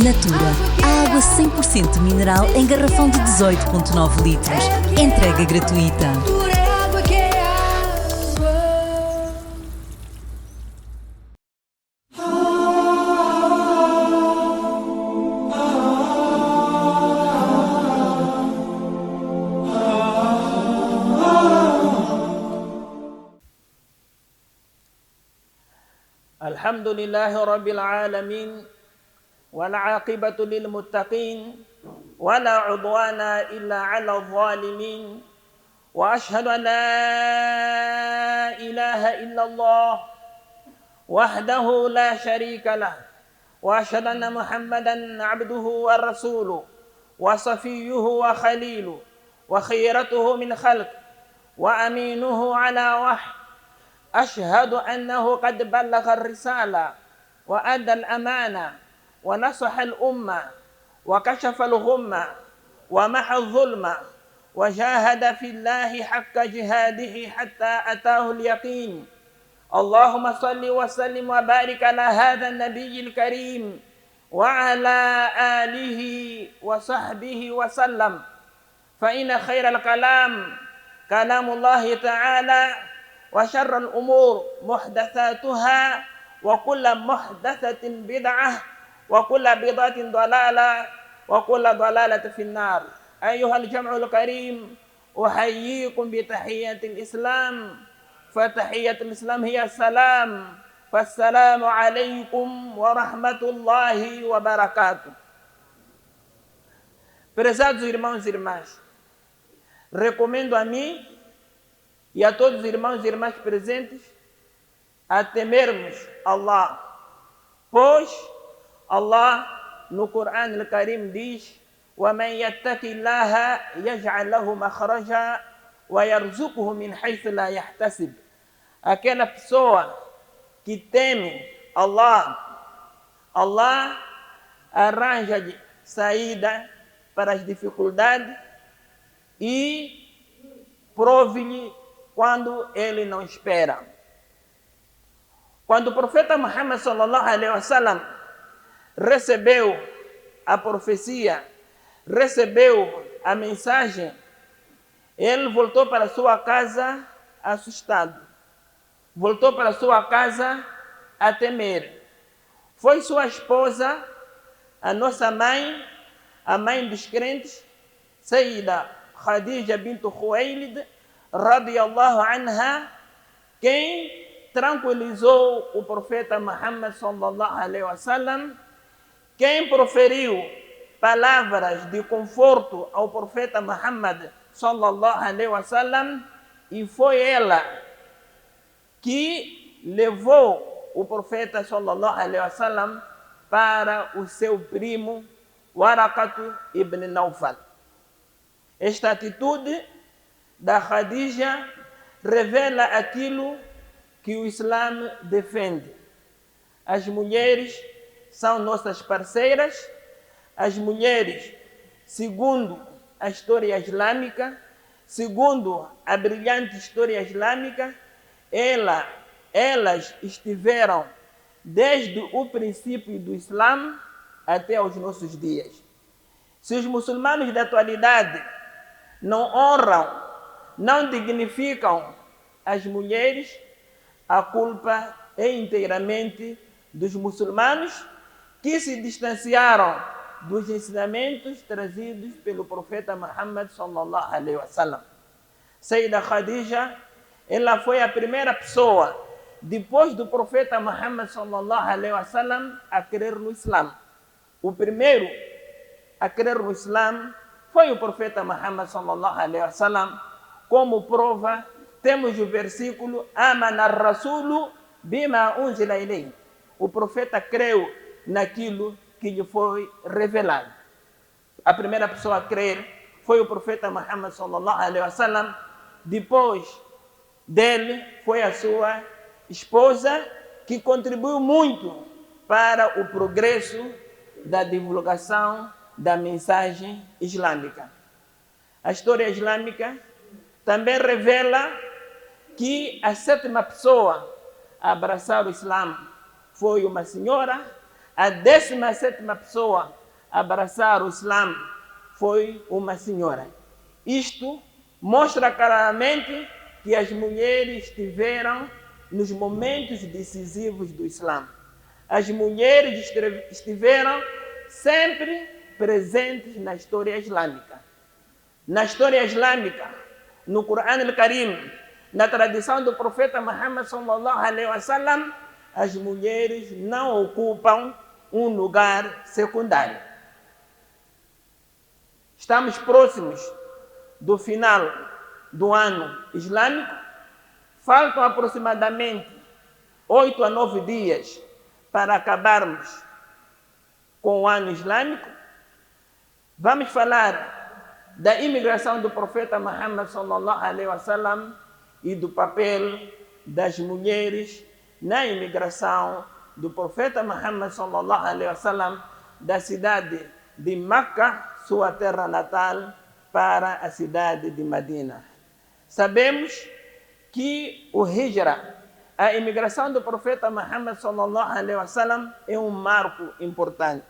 Natura, a água 100% mineral em garrafão de 18,9 litros. Entrega gratuita. الحمد لله رب العالمين والعاقبة للمتقين ولا عدوان إلا على الظالمين وأشهد أن لا إله إلا الله وحده لا شريك له وأشهد أن محمدا عبده ورسوله وصفيه وخليله وخيرته من خلق وأمينه على وحي أشهد أنه قد بلغ الرسالة وأدى الأمانة ونصح الأمة وكشف الغمة ومحى الظلم وجاهد في الله حق جهاده حتى أتاه اليقين. اللهم صل وسلم وبارك على هذا النبي الكريم وعلى آله وصحبه وسلم، فإن خير الكلام كلام الله تعالى وشر الأمور محدثاتها وكل محدثة بدعة وكل بدعة ضلالة وكل ضلالة في النار. أيها الجمع الكريم، أحييكم بتحية الإسلام، فتحية الإسلام هي السلام، فالسلام عليكم ورحمة الله وبركاته. Prezados irmãos e irmãs, recomendo a mim e a todos os irmãos e irmãs presentes a temermos Allah, pois Allah no Corão al-Karim diz: وَمَنْ يَتَّقِ اللَّهَ يَجْعَلْ لَهُ مَخْرَجًا وَيَرْزُقْهُ مِنْ حَيْثُ لَا يَحْتَسِبُ. Aquela pessoa que teme Allah, Allah arranja saída para as dificuldades e prove-lhe quando ele não espera. Quando o profeta Muhammad sallallahu alaihi wasallam recebeu a profecia, recebeu a mensagem, ele voltou para sua casa assustado, voltou para sua casa a temer. Foi sua esposa, a nossa mãe, a mãe dos crentes, Sayyida Khadija bint Khuwaylid radiyallahu anha, quem tranquilizou o profeta Muhammad sallallahu alaihi wasallam, quem proferiu palavras de conforto ao profeta Muhammad sallallahu alaihi wasallam, e foi ela que levou o profeta sallallahu alaihi wasallam para o seu primo Waraqatu ibn Nawfal. Esta atitude da Khadija revela aquilo que o Islã defende. As mulheres são nossas parceiras. As mulheres, segundo a história islâmica, segundo a brilhante história islâmica, elas estiveram desde o princípio do Islã até os nossos dias. Se os muçulmanos da atualidade não honram, não dignificam as mulheres, a culpa é inteiramente dos muçulmanos que se distanciaram dos ensinamentos trazidos pelo profeta Muhammad sallallahu alaihi wasallam. Sayyida Khadija, ela foi a primeira pessoa depois do profeta Muhammad sallallahu alaihi wasallam a crer no Islã. O primeiro a crer no Islã foi o profeta Muhammad sallallahu alaihi wasallam. Como prova, temos o versículo Amana ar-Rasulu bima unzila ilayhi. O profeta creu naquilo que lhe foi revelado. A primeira pessoa a crer foi o profeta Muhammad sallallahu alaihi wasallam. Depois dele foi a sua esposa, que contribuiu muito para o progresso da divulgação da mensagem islâmica. A história islâmica também revela que a sétima pessoa a abraçar o Islã foi uma senhora, A 17ª pessoa a abraçar o Islã foi uma senhora. Isto mostra claramente que as mulheres estiveram nos momentos decisivos do Islã. As mulheres estiveram sempre presentes na história islâmica. Na história islâmica, no Corão al-Karim, na tradição do profeta Muhammad sallallahu alaihi wasallam, as mulheres não ocupam um lugar secundário. Estamos próximos do final do ano islâmico. Faltam aproximadamente 8 a 9 dias para acabarmos com o ano islâmico. Vamos falar da imigração do profeta Muhammad sallallahu alaihi wasallam e do papel das mulheres na imigração do profeta Muhammad sallallahu alaihi wasallam da cidade de Meca, sua terra natal, para a cidade de Medina. Sabemos que o Hijra, a imigração do profeta Muhammad sallallahu alaihi wasallam, é um marco importante.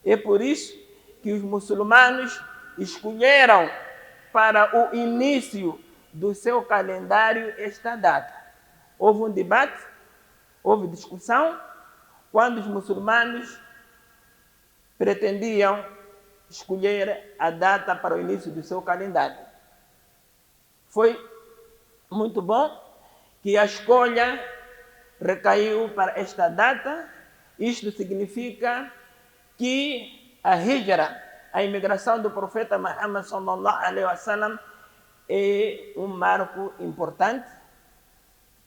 É por isso que os muçulmanos escolheram para o início do seu calendário esta data. Houve um debate, houve discussão, quando os muçulmanos pretendiam escolher a data para o início do seu calendário. Foi muito bom que a escolha recaiu para esta data. Isto significa que a Hijra, a imigração do profeta Muhammad sallallahu alaihi wasallam, é um marco importante.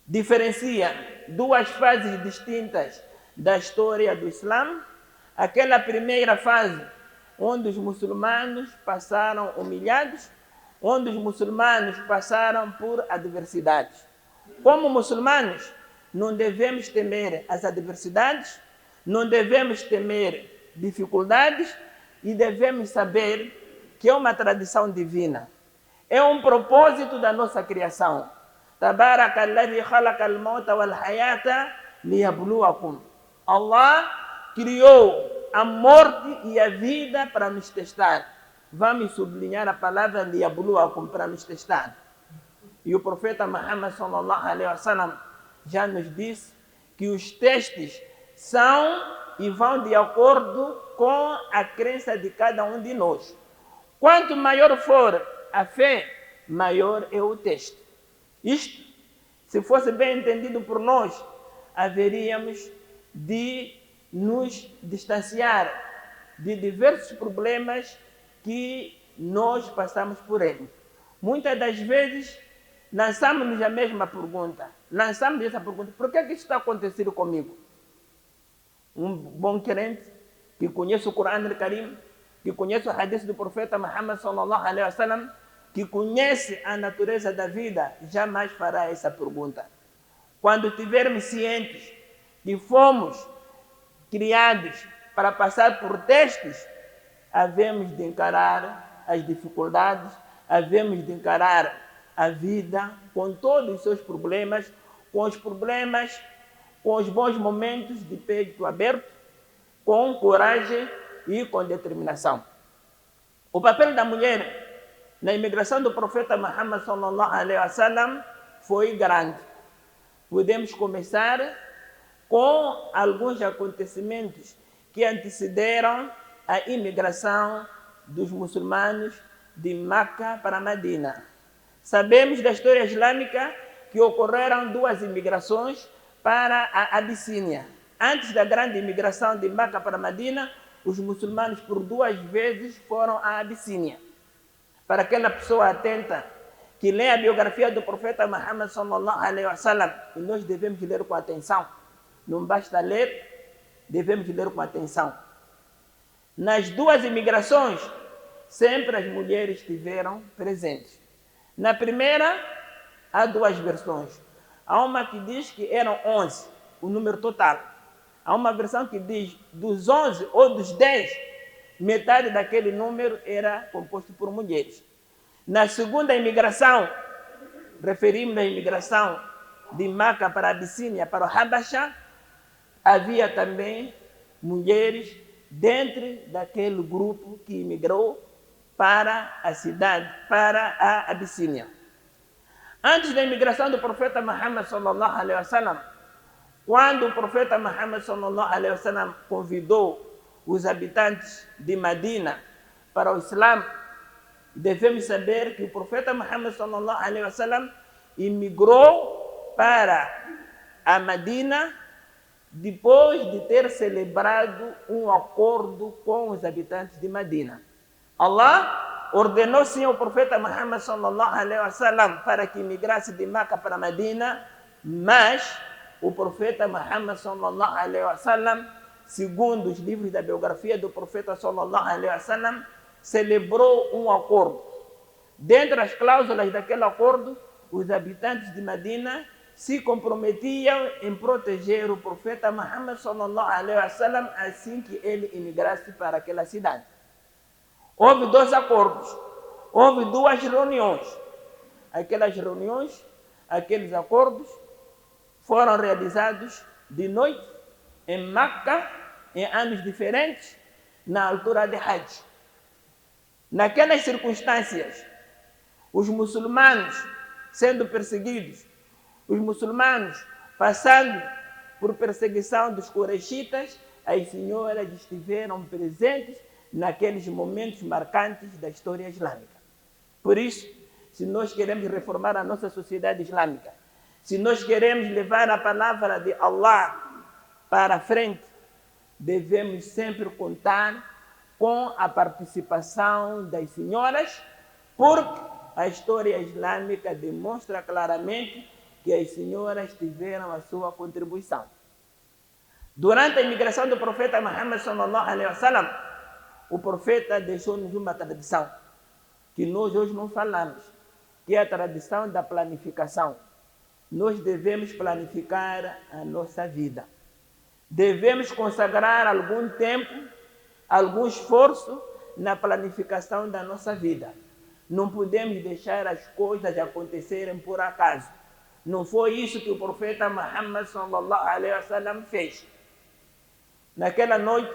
Diferencia duas fases distintas da história do Islã. Aquela primeira fase, onde os muçulmanos passaram humilhados, onde os muçulmanos passaram por adversidades. Como muçulmanos, não devemos temer as adversidades, não devemos temer dificuldades e devemos saber que é uma tradição divina. É um propósito da nossa criação. Tabaraka alladhi khalaqa al-mauta wal hayata liyabluwakum. Allah criou a morte e a vida para nos testar. Vamos sublinhar a palavra liyabluwakum, para nos testar. E o profeta Muhammad sallallahu alaihi wasallam já nos disse que os testes são e vão de acordo com a crença de cada um de nós. Quanto maior for a fé, maior é o teste. Isto, se fosse bem entendido por nós, haveríamos de nos distanciar de diversos problemas que nós passamos por ele. Muitas das vezes, lançamos-nos a mesma pergunta. Lançamos essa pergunta: por que isso está acontecendo comigo? Um bom crente que conhece o Corão al-Karim, que conhece o hadith do profeta Muhammad sallallahu alaihi wasallam, que conhece a natureza da vida, jamais fará essa pergunta. Quando estivermos cientes que fomos criados para passar por testes, havemos de encarar as dificuldades, havemos de encarar a vida com todos os seus problemas, com os bons momentos de peito aberto, com coragem e com determinação. O papel da mulher na imigração do profeta Muhammad sallallahu alaihi wasallam foi grande. Podemos começar com alguns acontecimentos que antecederam a imigração dos muçulmanos de Meca para Medina. Sabemos da história islâmica que ocorreram duas imigrações para a Abissínia. Antes da grande imigração de Meca para Medina, os muçulmanos por duas vezes foram à Abissínia. Para aquela pessoa atenta que lê a biografia do profeta Muhammad sallallahu alaihi wasallam, e nós devemos ler com atenção. Não basta ler, devemos ler com atenção. Nas duas imigrações, sempre as mulheres estiveram presentes. Na primeira, há duas versões. Há uma que diz que eram 11, o número total. Há uma versão que diz dos 11 ou dos 10, metade daquele número era composto por mulheres. Na segunda imigração, referimos a imigração de Meca para a Abissínia, para o Habasha, havia também mulheres dentro daquele grupo que imigrou para a cidade, para a Abissínia. Antes da imigração do profeta Muhammad sallallahu alaihi wasallam, quando o profeta Muhammad sallallahu alaihi wasallam convidou os habitantes de Medina para o Islã, devemos saber que o profeta Muhammad sallallahu alaihi wasallam imigrou para a Medina depois de ter celebrado um acordo com os habitantes de Medina. Allah ordenou sim ao profeta Muhammad sallallahu alaihi wasallam para que migrasse de Meca para Medina, mas o profeta Muhammad sallallahu alaihi wasallam, segundo os livros da biografia do profeta sallallahu alaihi wasallam, celebrou um acordo. Dentre as cláusulas daquele acordo, os habitantes de Medina se comprometiam em proteger o profeta Muhammad sallallahu alaihi wasallam assim que ele imigrasse para aquela cidade. Houve 2 acordos, houve 2 reuniões. Aquelas reuniões, aqueles acordos foram realizados de noite em Meca, em anos diferentes, na altura de Hajj. Naquelas circunstâncias, os muçulmanos sendo perseguidos, os muçulmanos passando por perseguição dos Quraishitas, as senhoras estiveram presentes naqueles momentos marcantes da história islâmica. Por isso, se nós queremos reformar a nossa sociedade islâmica, se nós queremos levar a palavra de Allah para frente, devemos sempre contar com a participação das senhoras, porque a história islâmica demonstra claramente que as senhoras tiveram a sua contribuição. Durante a imigração do profeta Muhammad sallallahu alaihi wasallam, o profeta deixou-nos uma tradição que nós hoje não falamos, que é a tradição da planificação. Nós devemos planificar a nossa vida. Devemos consagrar algum tempo, algum esforço na planificação da nossa vida. Não podemos deixar as coisas acontecerem por acaso. Não foi isso que o profeta Muhammad sallallahu alaihi wasallam fez. Naquela noite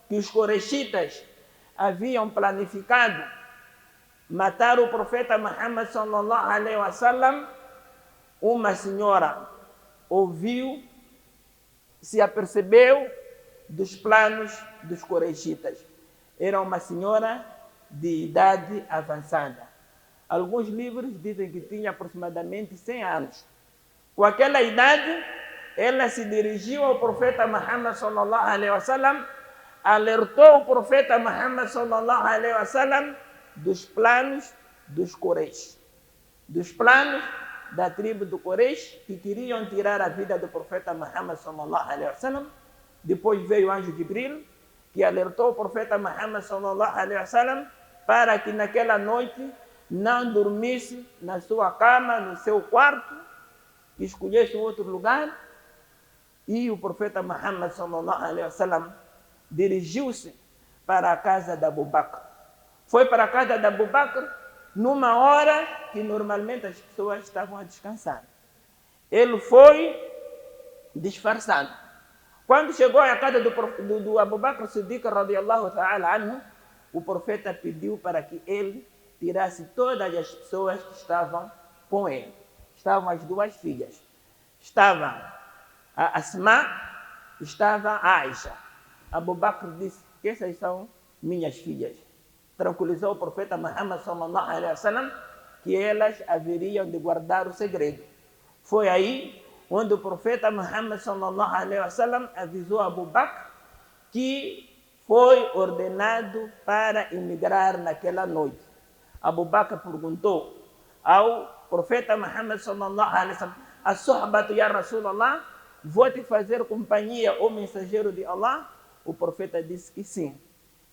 que os Quraishitas haviam planificado matar o profeta Muhammad sallallahu alaihi wasallam, uma senhora ouviu, se apercebeu dos planos dos Quraishitas. Era uma senhora de idade avançada. Alguns livros dizem que tinha aproximadamente 100 anos. Com aquela idade, ela se dirigiu ao profeta Muhammad sallallahu alaihi wasallam, alertou o profeta Muhammad sallallahu alaihi wasallam dos planos dos Quraysh, dos planos da tribo do Quraysh que queriam tirar a vida do profeta Muhammad sallallahu alaihi wasallam. Depois veio o anjo Jibril, que alertou o profeta Muhammad sallallahu alaihi wasallam para que naquela noite não dormisse na sua cama, no seu quarto, que escolhesse outro lugar. E o profeta Muhammad sallallahu alaihi wasallam dirigiu-se para a casa de Abu Bakr. Foi para a casa de Abu Bakr numa hora que normalmente as pessoas estavam a descansar. Ele foi disfarçado. Quando chegou à casa do Abu Bakr Siddiq radiyallahu ta'ala anhu, o profeta pediu para que ele tirasse todas as pessoas que estavam com ele. Estavam as 2 filhas. Estava a Asma, estava a Aisha. Abu Bakr disse que essas são minhas filhas. Tranquilizou o profeta Muhammad sallallahu alaihi wasallam que elas haveriam de guardar o segredo. Foi aí onde o profeta Muhammad sallallahu alaihi wasallam avisou a Abu Bakr que foi ordenado para emigrar naquela noite. Abu Bakr perguntou ao profeta Muhammad sallallahu alaihi wasallam: "As-suhbatu ya Rasulallah, vou te fazer companhia, ó mensageiro de Allah?" O profeta disse que sim.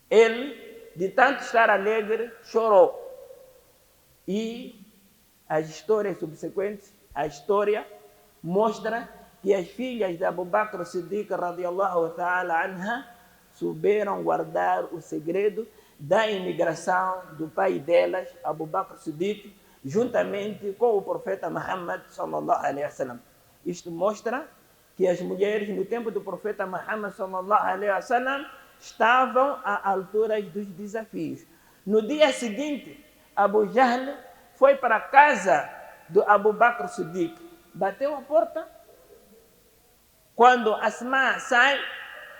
Ele, de tanto estar alegre, chorou. E as histórias subsequentes, a história mostra que as filhas de Abu Bakr Siddiq radiyallahu ta'ala anha souberam guardar o segredo da imigração do pai delas, Abu Bakr Siddiq, juntamente com o profeta Muhammad sallallahu alaihi wasallam. Isto mostra que as mulheres no tempo do profeta Muhammad sallallahu alaihi wasallam estavam à altura dos desafios. No dia seguinte, Abu Jahl foi para a casa do Abu Bakr Siddiq, bateu a porta. Quando Asma sai,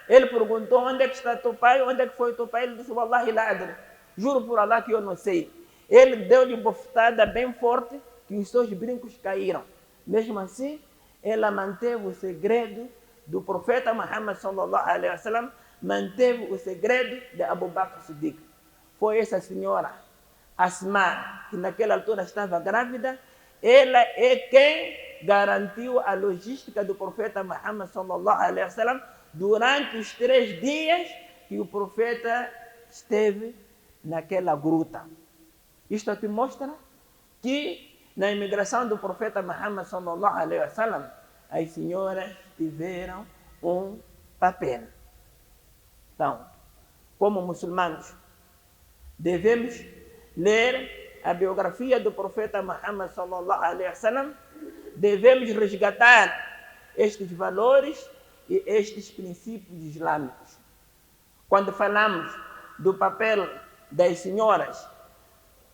ele perguntou: onde é que está teu pai? Onde é que foi teu pai? Ele disse: Wallahi la adri, juro por Allah que eu não sei. Ele deu-lhe uma bofetada bem forte que os seus brincos caíram. Mesmo assim, ela manteve o segredo do profeta Muhammad sallallahu alaihi wasallam, manteve o segredo de Abu Bakr Siddiq. Foi essa senhora, Asma, que naquela altura estava grávida, ela é quem garantiu a logística do profeta Muhammad sallallahu alaihi wasallam durante os 3 dias que o profeta esteve naquela gruta. Isto aqui mostra que na imigração do profeta Muhammad sallallahu alaihi wasallam, as senhoras tiveram um papel. Então, como muçulmanos, devemos ler a biografia do profeta Muhammad sallallahu alaihi wasallam, devemos resgatar estes valores e estes princípios islâmicos. Quando falamos do papel das senhoras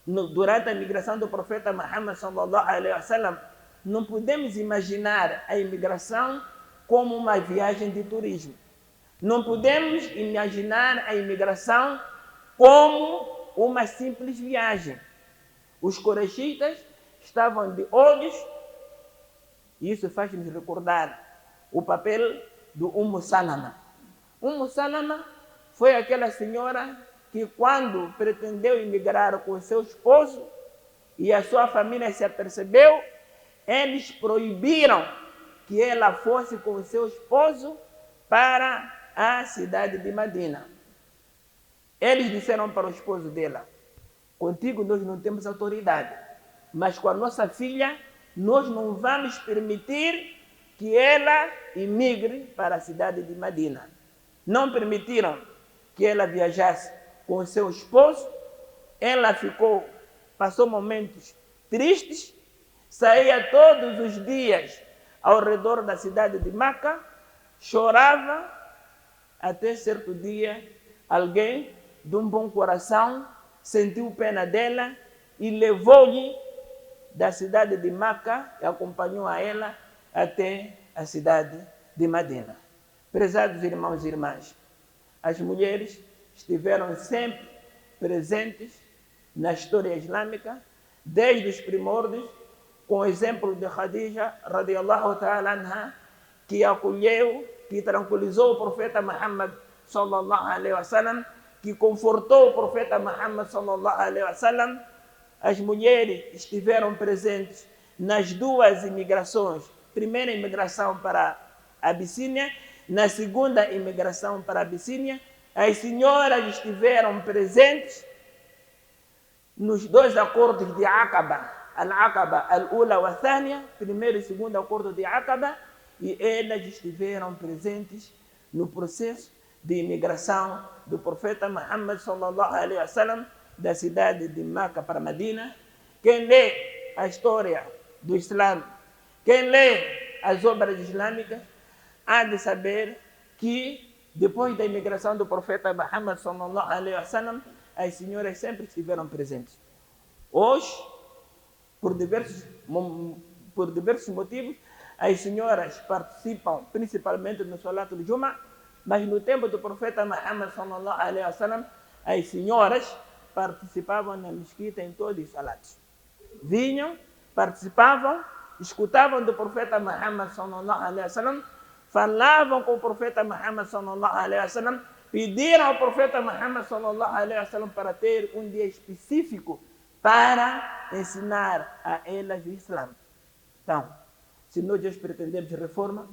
durante a migração do profeta Muhammad sallallahu alaihi wasallam, não podemos imaginar a imigração como uma viagem de turismo. Não podemos imaginar a imigração como uma simples viagem. Os Quraishitas estavam de olhos, e isso faz-nos recordar o papel do Salama. Salama foi aquela senhora que, quando pretendeu emigrar com seu esposo e a sua família se apercebeu, eles proibiram que ela fosse com seu esposo para a cidade de Medina. Eles disseram para o esposo dela: contigo nós não temos autoridade, mas com a nossa filha nós não vamos permitir que ela emigre para a cidade de Medina. Não permitiram que ela viajasse com seu esposo. Ela passou momentos tristes, saía todos os dias ao redor da cidade de Meca, chorava, até certo dia alguém de um bom coração sentiu pena dela e levou-lhe da cidade de Meca e acompanhou a ela até a cidade de Medina. Prezados irmãos e irmãs, as mulheres estiveram sempre presentes na história islâmica, desde os primórdios, com o exemplo de Khadija, radiallahu ta'ala anha, que acolheu, que tranquilizou o profeta Muhammad sallallahu alaihi wasallam, que confortou o profeta Muhammad sallallahu alaihi wasallam. As mulheres estiveram presentes nas 2 imigrações. Primeira imigração para a Abissínia, na segunda imigração para a Abissínia. As senhoras estiveram presentes nos 2 acordos de Aqaba, Al-Aqaba, Al-Ula wa Thania, primeiro e segundo acordo de Aqaba, e elas estiveram presentes no processo de imigração do profeta Muhammad sallallahu alaihi wasallam da cidade de Meca para Medina. Quem lê a história do Islã, quem lê as obras islâmicas, há de saber que depois da imigração do profeta Muhammad sallallahu alaihi wasallam, as senhoras sempre estiveram presentes. Hoje, por diversos motivos, as senhoras participam principalmente no Salat al-Juma, mas no tempo do profeta Muhammad sallallahu alaihi wasallam, as senhoras participavam na mesquita em todos os salats. Vinham, participavam, escutavam do profeta Muhammad sallallahu alaihi wasallam, falavam com o profeta Muhammad sallallahu alaihi wasallam, pediram ao profeta Muhammad sallallahu alaihi wasallam para ter um dia específico para ensinar a elas o Islã. Então, se nós hoje pretendemos reforma,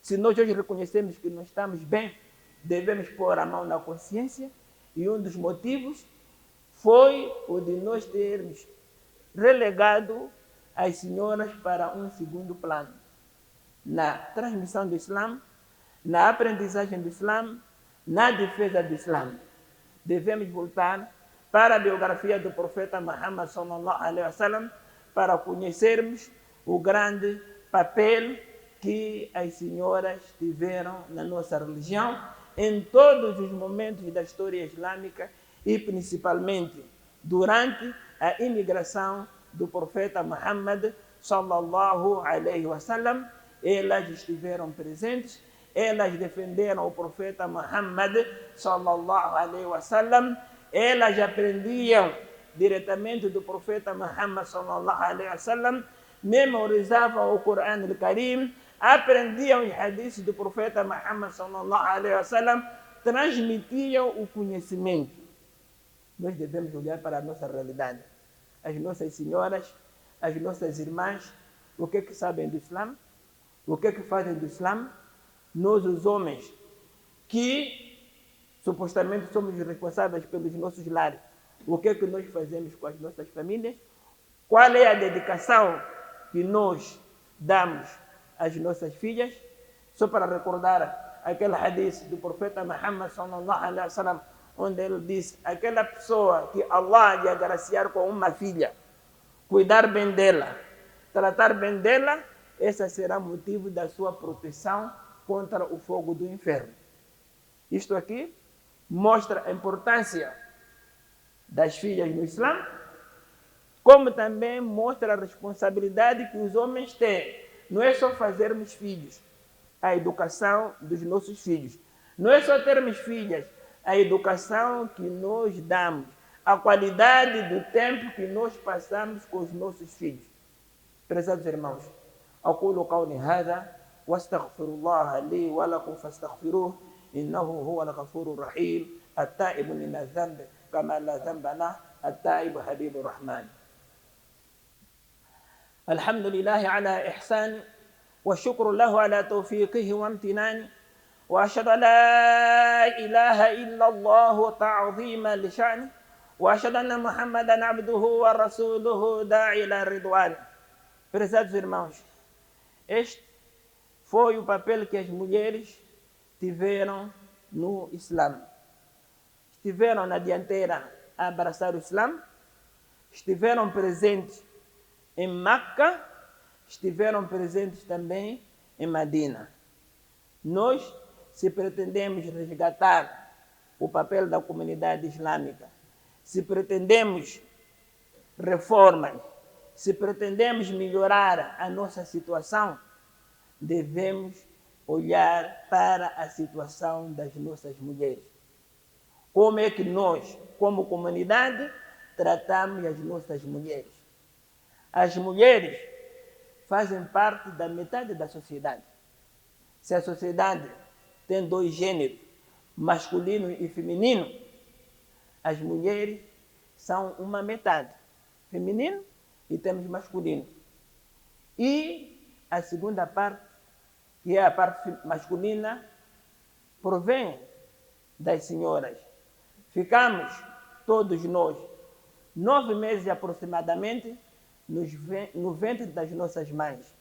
se nós hoje reconhecemos que não estamos bem, devemos pôr a mão na consciência, e um dos motivos foi o de nós termos relegado as senhoras para um segundo plano. Na transmissão do Islã, na aprendizagem do Islã, na defesa do Islã. Devemos voltar para a biografia do profeta Muhammad sallallahu alaihi wasallam para conhecermos o grande papel que as senhoras tiveram na nossa religião em todos os momentos da história islâmica e principalmente durante a imigração do profeta Muhammad sallallahu alaihi wasallam. Elas estiveram presentes, elas defenderam o profeta Muhammad sallallahu alaihi wasallam, elas aprendiam diretamente do profeta Muhammad sallallahu alaihi wasallam, memorizavam o Corão al-Karim, aprendiam os hadiths do profeta Muhammad sallallahu alaihi wasallam, transmitiam o conhecimento. Nós devemos olhar para a nossa realidade. As nossas senhoras, as nossas irmãs, o que sabem do Islã? O que fazem do Islã? Nós, os homens, que supostamente somos responsáveis pelos nossos lares, o que nós fazemos com as nossas famílias? Qual é a dedicação que nós damos às nossas filhas? Só para recordar aquele hadith do profeta Muhammad sallallahu alaihi wasallam, onde ele diz: aquela pessoa que Allah lhe agraciar com uma filha, cuidar bem dela, tratar bem dela, essa será motivo da sua proteção contra o fogo do inferno. Isto aqui mostra a importância das filhas no Islã, como também mostra a responsabilidade que os homens têm. Não é só fazermos filhos, a educação dos nossos filhos. Não é só termos filhas, a educação que nós damos, a qualidade do tempo que nós passamos com os nossos filhos. Prezados irmãos, أقول قولي هذا واستغفر الله لي ولكم فاستغفروه إنه هو الغفور الرحيم التائب من الذنب كما لا ذنب له التائب حبيب الرحمن. الحمد لله على إحسانه والشكر له على توفيقه وامتنانه، وأشهد أن لا إله إلا الله تعظيما لشأنه، وأشهد أن محمدا عبده ورسوله داعي إلى رضوانه. Prezados irmãos, este foi o papel que as mulheres tiveram no Islã. Estiveram na dianteira a abraçar o Islã, estiveram presentes em Meca, estiveram presentes também em Medina. Nós, se pretendemos resgatar o papel da comunidade islâmica, se pretendemos reformas, se pretendemos melhorar a nossa situação, devemos olhar para a situação das nossas mulheres. Como é que nós, como comunidade, tratamos as nossas mulheres? As mulheres fazem parte da metade da sociedade. Se a sociedade tem dois gêneros, masculino e feminino, as mulheres são uma metade, feminino e temos masculino. E a segunda parte, que é a parte masculina, provém das senhoras. Ficamos, todos nós, 9 meses aproximadamente, no ventre das nossas mães.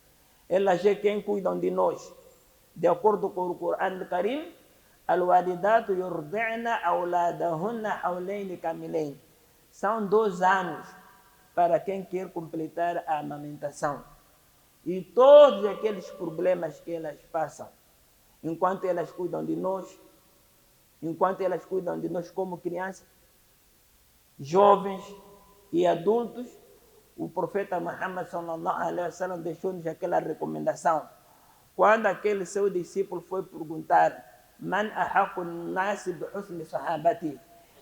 Elas é quem cuidam de nós. De acordo com o Corão al-Karim, al-walidatu yurdi'na awladahunna hawlayn kamilayn. São 2 anos para quem quer completar a amamentação. E todos aqueles problemas que elas passam, enquanto elas cuidam de nós, como crianças, jovens e adultos, o profeta Muhammad sallallahu alaihi wasallam deixou-nos aquela recomendação. Quando aquele seu discípulo foi perguntar: Man ahaqun nasi bi husni sahabati?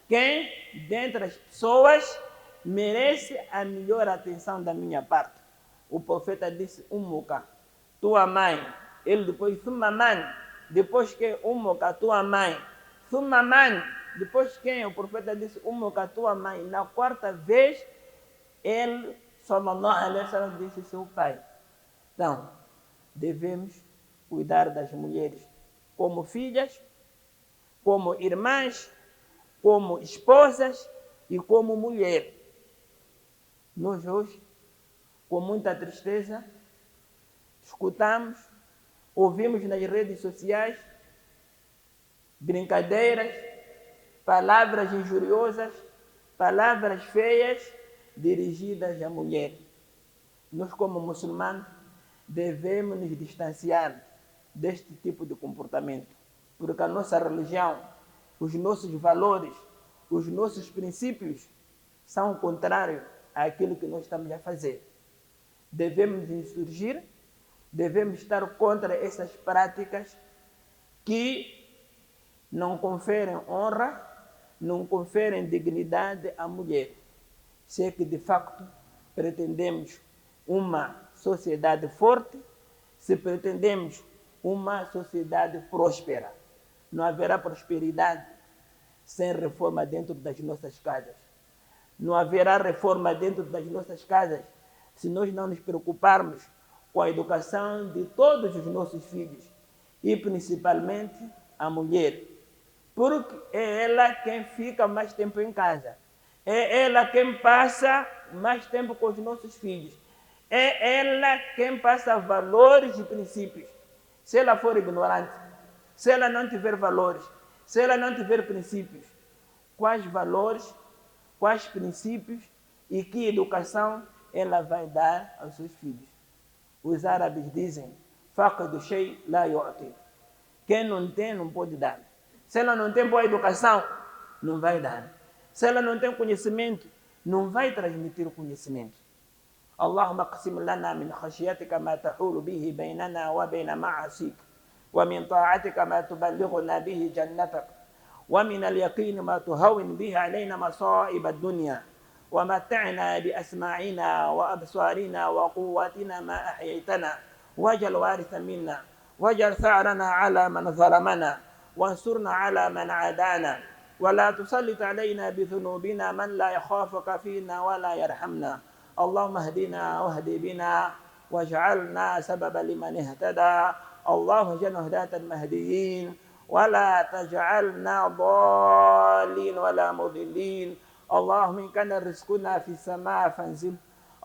Quem dentre as pessoas merece a melhor atenção da minha parte? O profeta disse: Ummuka, tua mãe. Ele depois: Thumma man. Depois que Ummuka, tua mãe. Thumma man. Depois quem? O profeta disse: Ummuka, tua mãe. Na 4ª vez, ele, sallallahu alaihi wasallam, disse: seu pai. Então, devemos cuidar das mulheres como filhas, como irmãs, como esposas e como mulher. Nós hoje, com muita tristeza, escutamos, ouvimos nas redes sociais brincadeiras, palavras injuriosas, palavras feias dirigidas à mulher. Nós, como muçulmanos, devemos nos distanciar deste tipo de comportamento, porque a nossa religião, os nossos valores, os nossos princípios são contrários àquilo que nós estamos a fazer. Devemos insurgir, devemos estar contra essas práticas que não conferem honra, não conferem dignidade à mulher. Se é que de facto pretendemos uma sociedade forte, se pretendemos uma sociedade próspera. Não haverá prosperidade sem reforma dentro das nossas casas. Não haverá reforma dentro das nossas casas se nós não nos preocuparmos com a educação de todos os nossos filhos e principalmente a mulher, porque é ela quem fica mais tempo em casa, é ela quem passa mais tempo com os nossos filhos, é ela quem passa valores e princípios. Se ela for ignorante, se ela não tiver valores, se ela não tiver princípios, quais valores, quais princípios e que educação ela vai dar aos seus filhos? Os árabes dizem, faqdu shay la yu'ti. Quem não tem, não pode dar. Se ela não tem boa educação, não vai dar. Se ela não tem conhecimento, não vai transmitir o conhecimento. اللهم اقسم لنا من خشيتك ما تحول به بيننا وبين معاصيك ومن طاعتك ما تبلغنا به جنتك ومن اليقين ما تهون به علينا مصائب الدنيا ومتعنا بأسماعنا وأبصارنا وقواتنا ما أحييتنا واجعل وارثا منا واجعل ثأرنا على من ظلمنا وانصرنا على من عادانا ولا تسلط علينا بذنوبنا من لا يخافك فينا ولا يرحمنا اللهم اهدنا واهد بنا واجعلنا سببا لمن اهتدى اللهم اجعلنا هداة المهديين ولا تجعلنا ضالين ولا مضلين اللهم إن كان رزقنا في السماء فانزل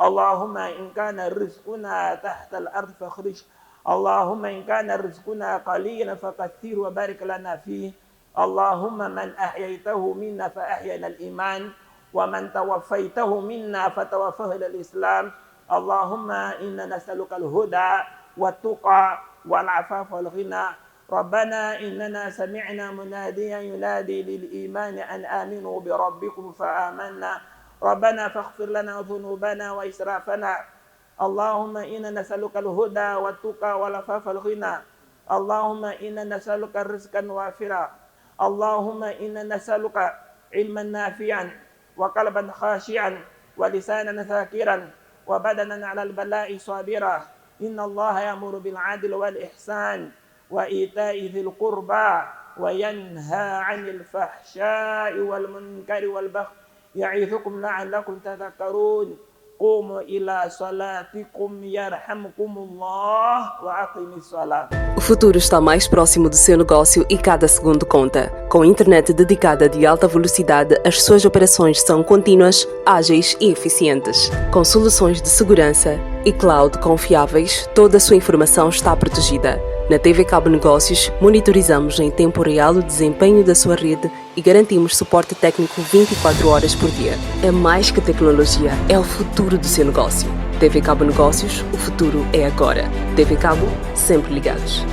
اللهم إن كان رزقنا تحت الأرض فاخرج اللهم إن كان رزقنا قليلا فكثير وبارك لنا فيه اللهم من أحييته منا فأحينا الإيمان ومن توفيته منا فتوفه إلى الإسلام اللهم إنا نسألك الهدى والتقى والعفاف والغنى ربنا إننا سمعنا مناديا ينادي للإيمان أن آمنوا بربكم فآمنا ربنا فاغفر لنا ذنوبنا وإسرافنا اللهم إنا نسألك الهدى والتقى والعفاف والغنى اللهم إنا نسألك رزقا وافرا اللهم إنا نسألك علما نافعا وقلبا خاشعا ولسانا ذاكرا وبدنا على البلاء صابرا إن الله يأمر بالعدل والإحسان وإيتاء ذي القربى وينهى عن الفحشاء والمنكر والبغي يعظكم لعلكم تذكرون قوموا إلى صلاتكم يرحمكم الله وأقيموا الصلاة. O futuro está mais próximo do seu negócio e cada segundo conta. Com internet dedicada de alta velocidade, as suas operações são contínuas, ágeis e eficientes. Com soluções de segurança e cloud confiáveis, toda a sua informação está protegida. Na TV Cabo Negócios, monitorizamos em tempo real o desempenho da sua rede e garantimos suporte técnico 24 horas por dia. É mais que tecnologia, é o futuro do seu negócio. TV Cabo Negócios, o futuro é agora. TV Cabo, sempre ligados.